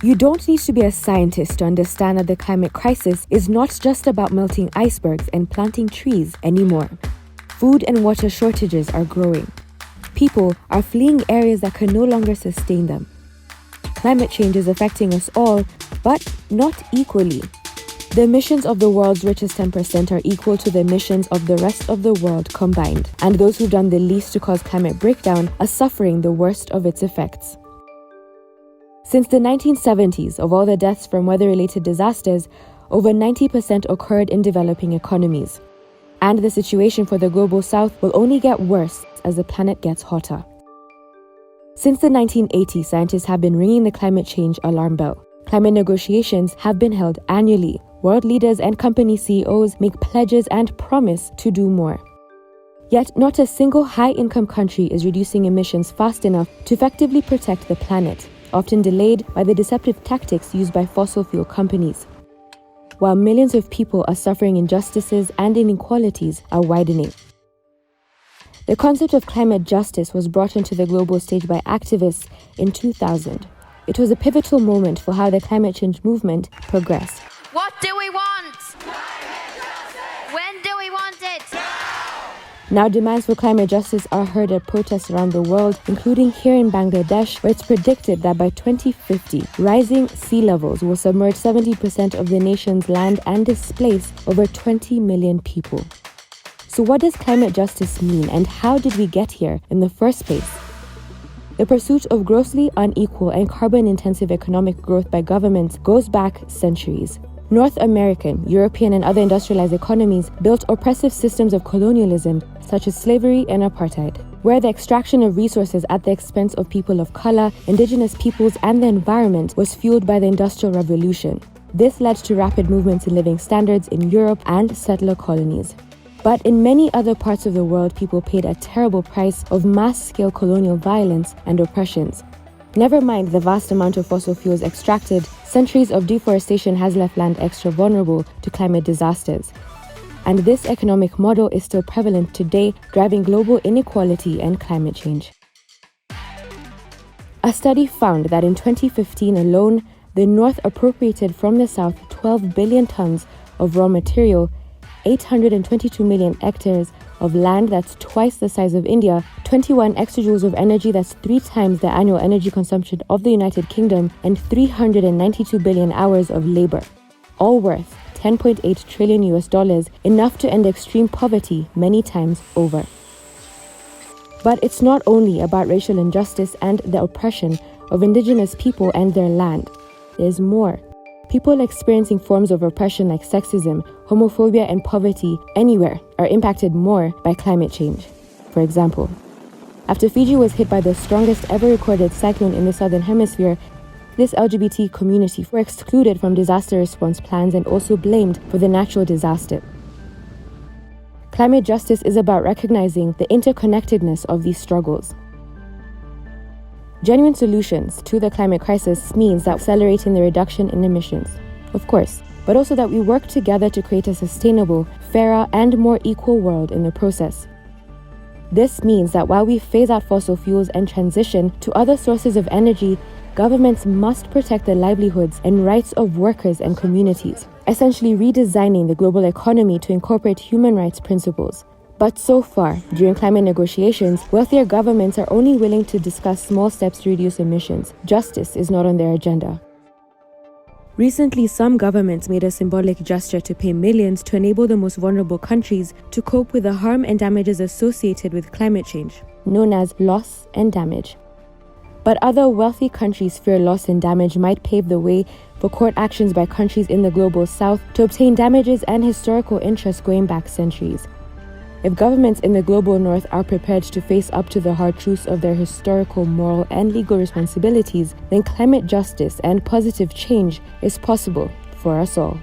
You don't need to be a scientist to understand that the climate crisis is not just about melting icebergs and planting trees anymore. Food and water shortages are growing. People are fleeing areas that can no longer sustain them. Climate change is affecting us all, but not equally. The emissions of the world's richest 10% are equal to the emissions of the rest of the world combined, and those who've done the least to cause climate breakdown are suffering the worst of its effects. Since the 1970s, of all the deaths from weather-related disasters, over 90% occurred in developing economies. And the situation for the global south will only get worse as the planet gets hotter. Since the 1980s, scientists have been ringing the climate change alarm bell. Climate negotiations have been held annually. World leaders and company CEOs make pledges and promise to do more. Yet, not a single high-income country is reducing emissions fast enough to effectively protect the planet, often delayed by the deceptive tactics used by fossil fuel companies. While millions of people are suffering, injustices and inequalities are widening. The concept of climate justice was brought onto the global stage by activists in 2000. It was a pivotal moment for how the climate change movement progressed. What do we want? Climate justice! When do we want it? Now demands for climate justice are heard at protests around the world, including here in Bangladesh, where it's predicted that by 2050, rising sea levels will submerge 70% of the nation's land and displace over 20 million people. So what does climate justice mean, and how did we get here in the first place? The pursuit of grossly unequal and carbon-intensive economic growth by governments goes back centuries. North American, European, and other industrialized economies built oppressive systems of colonialism, such as slavery and apartheid, where the extraction of resources at the expense of people of color, indigenous peoples, and the environment was fueled by the Industrial Revolution. This led to rapid movements in living standards in Europe and settler colonies. But in many other parts of the world, people paid a terrible price of mass-scale colonial violence and oppressions. Never mind the vast amount of fossil fuels extracted, centuries of deforestation has left land extra vulnerable to climate disasters. And this economic model is still prevalent today, driving global inequality and climate change. A study found that in 2015 alone, the North appropriated from the South 12 billion tons of raw material, 822 million hectares of land that's twice the size of India, 21 exajoules of energy that's 3 times the annual energy consumption of the United Kingdom, and 392 billion hours of labor, all worth $10.8 trillion, enough to end extreme poverty many times over. But it's not only about racial injustice and the oppression of indigenous people and their land. There's more. People experiencing forms of oppression like sexism, homophobia, and poverty anywhere are impacted more by climate change. For example, after Fiji was hit by the strongest ever recorded cyclone in the southern hemisphere, this LGBT community were excluded from disaster response plans and also blamed for the natural disaster. Climate justice is about recognizing the interconnectedness of these struggles. Genuine solutions to the climate crisis means that accelerating the reduction in emissions, of course, but also that we work together to create a sustainable, fairer, and more equal world in the process. This means that while we phase out fossil fuels and transition to other sources of energy, governments must protect the livelihoods and rights of workers and communities, essentially redesigning the global economy to incorporate human rights principles. But so far, during climate negotiations, wealthier governments are only willing to discuss small steps to reduce emissions. Justice is not on their agenda. Recently, some governments made a symbolic gesture to pay millions to enable the most vulnerable countries to cope with the harm and damages associated with climate change, known as loss and damage. But other wealthy countries fear loss and damage might pave the way for court actions by countries in the global south to obtain damages and historical interests going back centuries. If governments in the global north are prepared to face up to the hard truths of their historical, moral, and legal responsibilities, then climate justice and positive change is possible for us all.